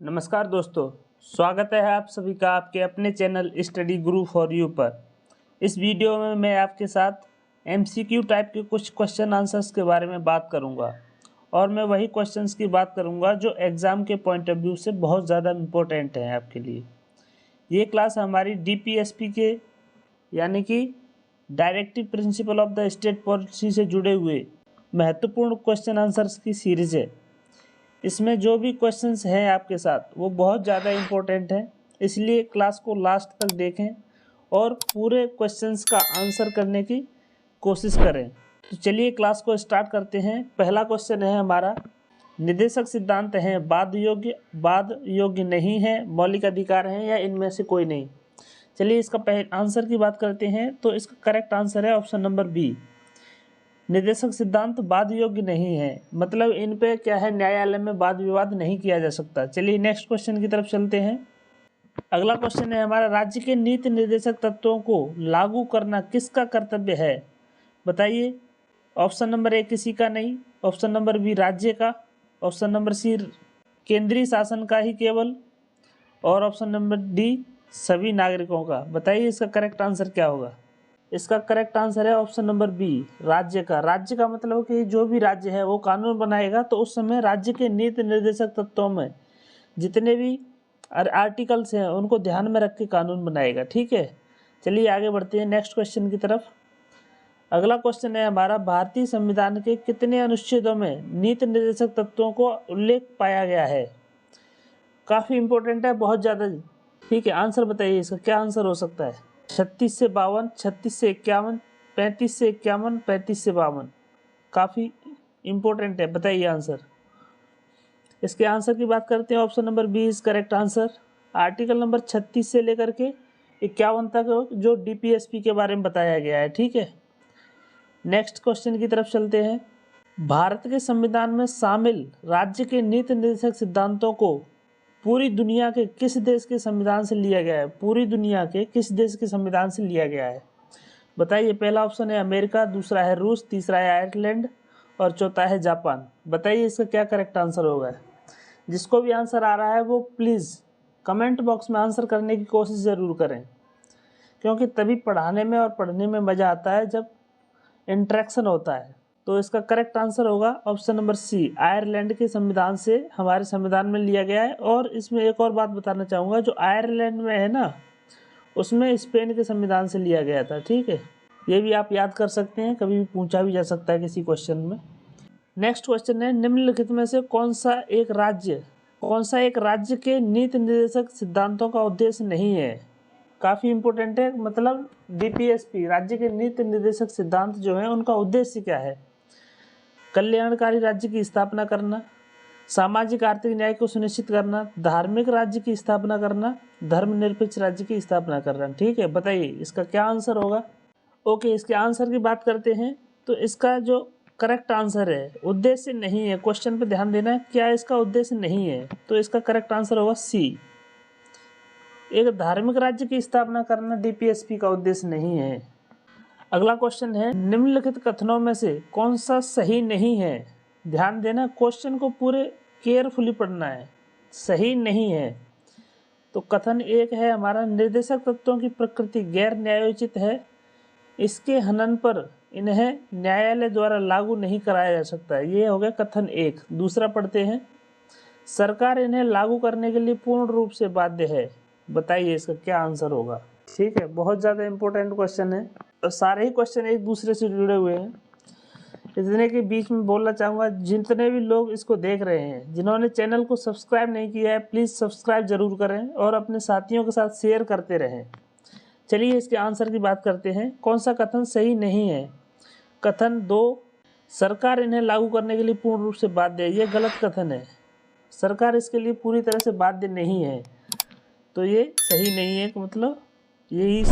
नमस्कार दोस्तों, स्वागत है आप सभी का आपके अपने channel study Guru for you पर। इस वीडियो में मैं आपके साथ एमसीक्यू टाइप के कुछ क्वेश्चन आंसर्स के बारे में बात करूंगा और मैं वही क्वेश्चंस की बात करूंगा जो एग्ज़ाम के पॉइंट ऑफ व्यू से बहुत ज़्यादा इम्पोर्टेंट हैं आपके लिए। ये क्लास हमारी डीपीएसपी के यानी कि directive principle of the state policy से जुड़े हुए महत्वपूर्ण क्वेश्चन आंसर्स की सीरीज़ है। इसमें जो भी क्वेश्चंस हैं आपके साथ वो बहुत ज़्यादा इम्पोर्टेंट हैं, इसलिए क्लास को लास्ट तक देखें और पूरे क्वेश्चंस का आंसर करने की कोशिश करें। तो चलिए क्लास को स्टार्ट करते हैं। पहला क्वेश्चन है हमारा, निर्देशक सिद्धांत हैं बाद योग्य नहीं है, मौलिक अधिकार हैं या इनमें से कोई नहीं। चलिए इसका पहले आंसर की बात करते हैं। तो इसका करेक्ट आंसर है ऑप्शन नंबर बी, निर्देशक सिद्धांत वाद योग्य नहीं है, मतलब इन पे क्या है, न्यायालय में वाद विवाद नहीं किया जा सकता। चलिए नेक्स्ट क्वेश्चन की तरफ चलते हैं। अगला क्वेश्चन है हमारा, राज्य के नीति निर्देशक तत्वों को लागू करना किसका कर्तव्य है, बताइए। ऑप्शन नंबर ए किसी का नहीं, ऑप्शन नंबर बी राज्य का, ऑप्शन नंबर सी केंद्रीय शासन का ही केवल, और ऑप्शन नंबर डी सभी नागरिकों का। बताइए इसका करेक्ट आंसर क्या होगा। इसका करेक्ट आंसर है ऑप्शन नंबर बी राज्य का। राज्य का मतलब कि जो भी राज्य है वो कानून बनाएगा तो उस समय राज्य के नीति निर्देशक तत्वों में जितने भी आर्टिकल्स हैं उनको ध्यान में रख के कानून बनाएगा। ठीक है, चलिए आगे बढ़ते हैं नेक्स्ट क्वेश्चन की तरफ। अगला क्वेश्चन है हमारा, भारतीय संविधान के कितने अनुच्छेदों में नीति निर्देशक तत्वों को उल्लेख पाया गया है। काफ़ी इंपॉर्टेंट है, बहुत ज़्यादा। ठीक है, आंसर बताइए इसका क्या आंसर हो सकता है। 36 से 52, 36 से 51, 35 से 51, 35 से 52। काफ़ी इम्पोर्टेंट है, बताइए आंसर। इसके आंसर की बात करते हैं, option number B is correct answer. Article number 36 से लेकर के 51 तक जो डीपीएसपी के बारे में बताया गया है। ठीक है, नेक्स्ट क्वेश्चन की तरफ चलते हैं। भारत के संविधान में शामिल राज्य के नीति निर्देशक सिद्धांतों को पूरी दुनिया के किस देश के संविधान से लिया गया है। पूरी दुनिया के किस देश के संविधान से लिया गया है, बताइए। पहला ऑप्शन है अमेरिका, दूसरा है रूस, तीसरा है आयरलैंड और चौथा है जापान। बताइए इसका क्या करेक्ट आंसर होगा। जिसको भी आंसर आ रहा है वो प्लीज़ कमेंट बॉक्स में आंसर करने की कोशिश ज़रूर करें, क्योंकि तभी पढ़ाने में और पढ़ने में मज़ा आता है जब इंटरेक्शन होता है। तो इसका करेक्ट आंसर होगा ऑप्शन नंबर सी, आयरलैंड के संविधान से हमारे संविधान में लिया गया है। और इसमें एक और बात बताना चाहूँगा, जो आयरलैंड में है ना, उसमें स्पेन के संविधान से लिया गया था। ठीक है, ये भी आप याद कर सकते हैं, कभी भी पूछा भी जा सकता है किसी क्वेश्चन में। नेक्स्ट क्वेश्चन है, निम्नलिखित में से कौन सा एक राज्य के नीति निर्देशक सिद्धांतों का उद्देश्य नहीं है। काफ़ी इंपॉर्टेंट है, मतलब डीपीएसपी राज्य के नीति निर्देशक सिद्धांत जो हैं उनका उद्देश्य क्या है। कल्याणकारी राज्य की स्थापना करना, सामाजिक आर्थिक न्याय को सुनिश्चित करना, धार्मिक राज्य की स्थापना करना, धर्मनिरपेक्ष राज्य की स्थापना करना। ठीक है, बताइए इसका क्या आंसर होगा। ओके, इसके आंसर की बात करते हैं। तो इसका जो करेक्ट आंसर है, उद्देश्य नहीं है। क्वेश्चन पे ध्यान देना, क्या इसका उद्देश्य नहीं है, तो इसका करेक्ट आंसर होगा सी, एक धार्मिक राज्य की स्थापना करना डीपीएसपी का उद्देश्य नहीं है। अगला क्वेश्चन है, निम्नलिखित कथनों में से कौन सा सही नहीं है। ध्यान देना, क्वेश्चन को पूरे केयरफुली पढ़ना है। सही नहीं है तो कथन एक है हमारा, निर्देशक तत्वों की प्रकृति गैर न्यायोचित है, इसके हनन पर इन्हें न्यायालय द्वारा लागू नहीं कराया जा सकता। ये हो गया कथन एक। दूसरा पढ़ते हैं, सरकार इन्हें लागू करने के लिए पूर्ण रूप से बाध्य है। बताइए इसका क्या आंसर होगा। ठीक है, बहुत ज़्यादा इंपॉर्टेंट क्वेश्चन है और सारे ही क्वेश्चन एक दूसरे से जुड़े हुए हैं। इतने के बीच में बोलना चाहूँगा, जितने भी लोग इसको देख रहे हैं, जिन्होंने चैनल को सब्सक्राइब नहीं किया है, प्लीज़ सब्सक्राइब ज़रूर करें और अपने साथियों के साथ शेयर करते रहें। चलिए इसके आंसर की बात करते हैं। कौन सा कथन सही नहीं है। कथन दो, सरकार इन्हें लागू करने के लिए पूर्ण रूप से बाध्य है, ये गलत कथन है। सरकार इसके लिए पूरी तरह से बाध्य नहीं है, तो ये सही नहीं है। मतलब यही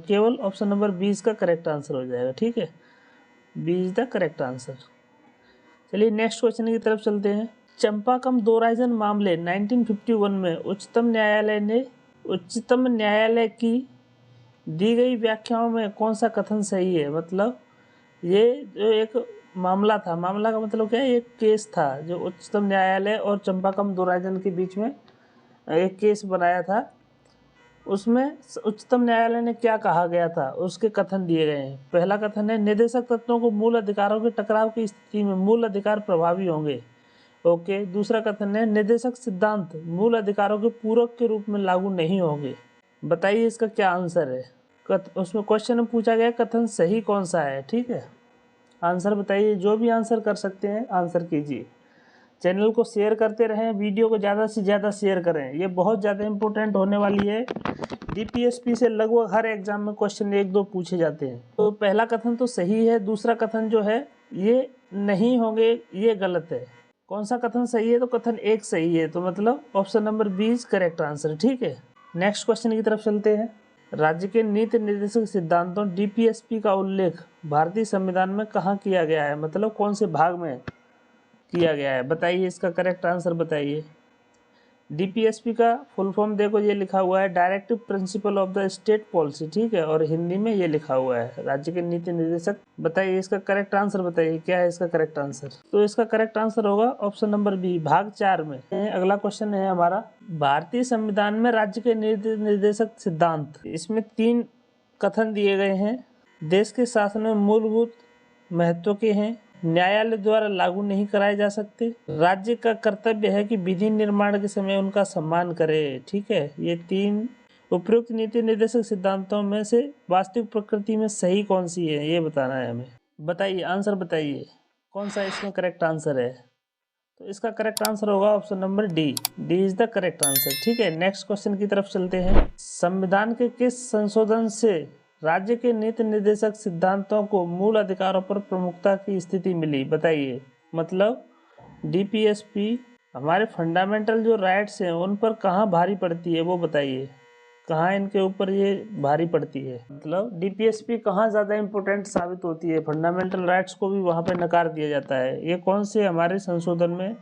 केवल ऑप्शन नंबर 20 का करेक्ट आंसर हो जाएगा। ठीक है, 20 द करेक्ट आंसर। चलिए नेक्स्ट क्वेश्चन की तरफ चलते हैं। चंपाकम दोहराइजन मामले 1951 में उच्चतम न्यायालय की दी गई व्याख्याओं में कौन सा कथन सही है। मतलब ये जो एक मामला का मतलब क्या है, एक केस था जो उच्चतम न्यायालय और चंपाकम दोहराइजन के बीच में एक केस बनाया था, उसमें उच्चतम न्यायालय ने क्या कहा गया था, उसके कथन दिए गए हैं। पहला कथन है, निदेशक तत्वों को मूल अधिकारों के टकराव की स्थिति में मूल अधिकार प्रभावी होंगे। ओके। दूसरा कथन है, निदेशक सिद्धांत मूल अधिकारों के पूरक के रूप में लागू नहीं होंगे। बताइए इसका क्या आंसर है। उसमें क्वेश्चन में पूछा गया कथन सही कौन सा है। ठीक है, आंसर बताइए। जो भी आंसर कर सकते हैं आंसर कीजिए। चैनल को शेयर करते रहें, वीडियो को ज़्यादा से ज़्यादा शेयर करें, ये बहुत ज़्यादा इम्पोर्टेंट होने वाली है। DPSP से लगभग हर एग्जाम में क्वेश्चन 1-2 पूछे जाते हैं। तो पहला कथन तो सही है, दूसरा कथन जो है ये नहीं होंगे, ये गलत है। कौन सा कथन सही है, तो कथन 1 सही है, तो मतलब option number B is correct answer. ठीक है, नेक्स्ट क्वेश्चन की तरफ चलते हैं। राज्य के नीति निर्देशक सिद्धांतों DPSP का उल्लेख भारतीय संविधान में कहाँ किया गया है, मतलब कौन से भाग में किया गया है। बताइए इसका करेक्ट आंसर बताइए। DPSP का फुल फॉर्म देखो, ये लिखा हुआ है directive principle of the state policy. ठीक है, और हिंदी में ये लिखा हुआ है राज्य के नीति निर्देशक। बताइए इसका करेक्ट आंसर बताइए, क्या है इसका करेक्ट आंसर। तो इसका करेक्ट आंसर होगा ऑप्शन नंबर बी, भाग 4 में। अगला क्वेश्चन है हमारा, भारतीय संविधान में राज्य के नीति निर्देशक सिद्धांत, इसमें 3 कथन दिए गए हैं। देश के शासन में मूलभूत महत्व के हैं, न्यायालय द्वारा लागू नहीं कराए जा सकते, राज्य का कर्तव्य है कि विधि निर्माण के समय उनका सम्मान करे। ठीक है, ये 3 उपयुक्त नीति निर्देशक सिद्धांतों में से वास्तविक प्रकृति में सही कौन सी है, ये बताना है हमें। बताइए आंसर बताइए, कौन सा इसमें करेक्ट आंसर है। तो इसका करेक्ट आंसर होगा option number D, D is the correct answer. ठीक है, नेक्स्ट क्वेश्चन की तरफ चलते हैं। संविधान के किस संशोधन से राज्य के नीति निर्देशक सिद्धांतों को मूल अधिकारों पर प्रमुखता की स्थिति मिली। बताइए, मतलब DPSP हमारे फंडामेंटल जो राइट्स हैं उन पर कहाँ भारी पड़ती है, वो बताइए, कहाँ इनके ऊपर ये भारी पड़ती है। मतलब DPSP कहाँ ज़्यादा इम्पोर्टेंट साबित होती है, फंडामेंटल राइट्स को भी वहाँ पे नकार दिया जाता है। ये कौन से हमारे संशोधन में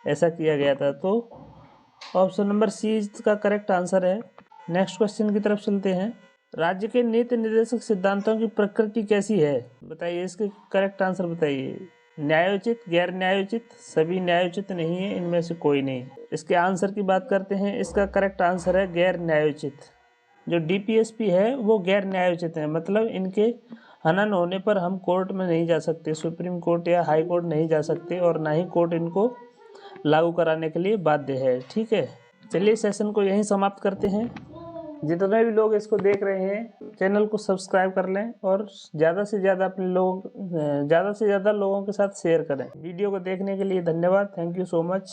ऐसा किया गया था, तो ऑप्शन नंबर सी इसका करेक्ट आंसर है। नेक्स्ट क्वेश्चन की तरफ चलते हैं। राज्य के नीति निर्देशक सिद्धांतों की प्रकृति कैसी है, बताइए इसके करेक्ट आंसर बताइए। न्यायोचित, गैर न्यायोचित, सभी न्यायोचित नहीं है, इनमें से कोई नहीं। इसके आंसर की बात करते हैं, इसका करेक्ट आंसर है गैर न्यायोचित। जो DPSP है वो गैर न्यायोचित है, मतलब इनके हनन होने पर हम कोर्ट में नहीं जा सकते, सुप्रीम कोर्ट या हाई कोर्ट नहीं जा सकते, और ना ही कोर्ट इनको लागू कराने के लिए बाध्य है। ठीक है, चलिए सेशन को यहीं समाप्त करते हैं। जितने भी लोग इसको देख रहे हैं चैनल को सब्सक्राइब कर लें और ज़्यादा से ज़्यादा लोगों के साथ शेयर करें। वीडियो को देखने के लिए धन्यवाद। Thank you so much.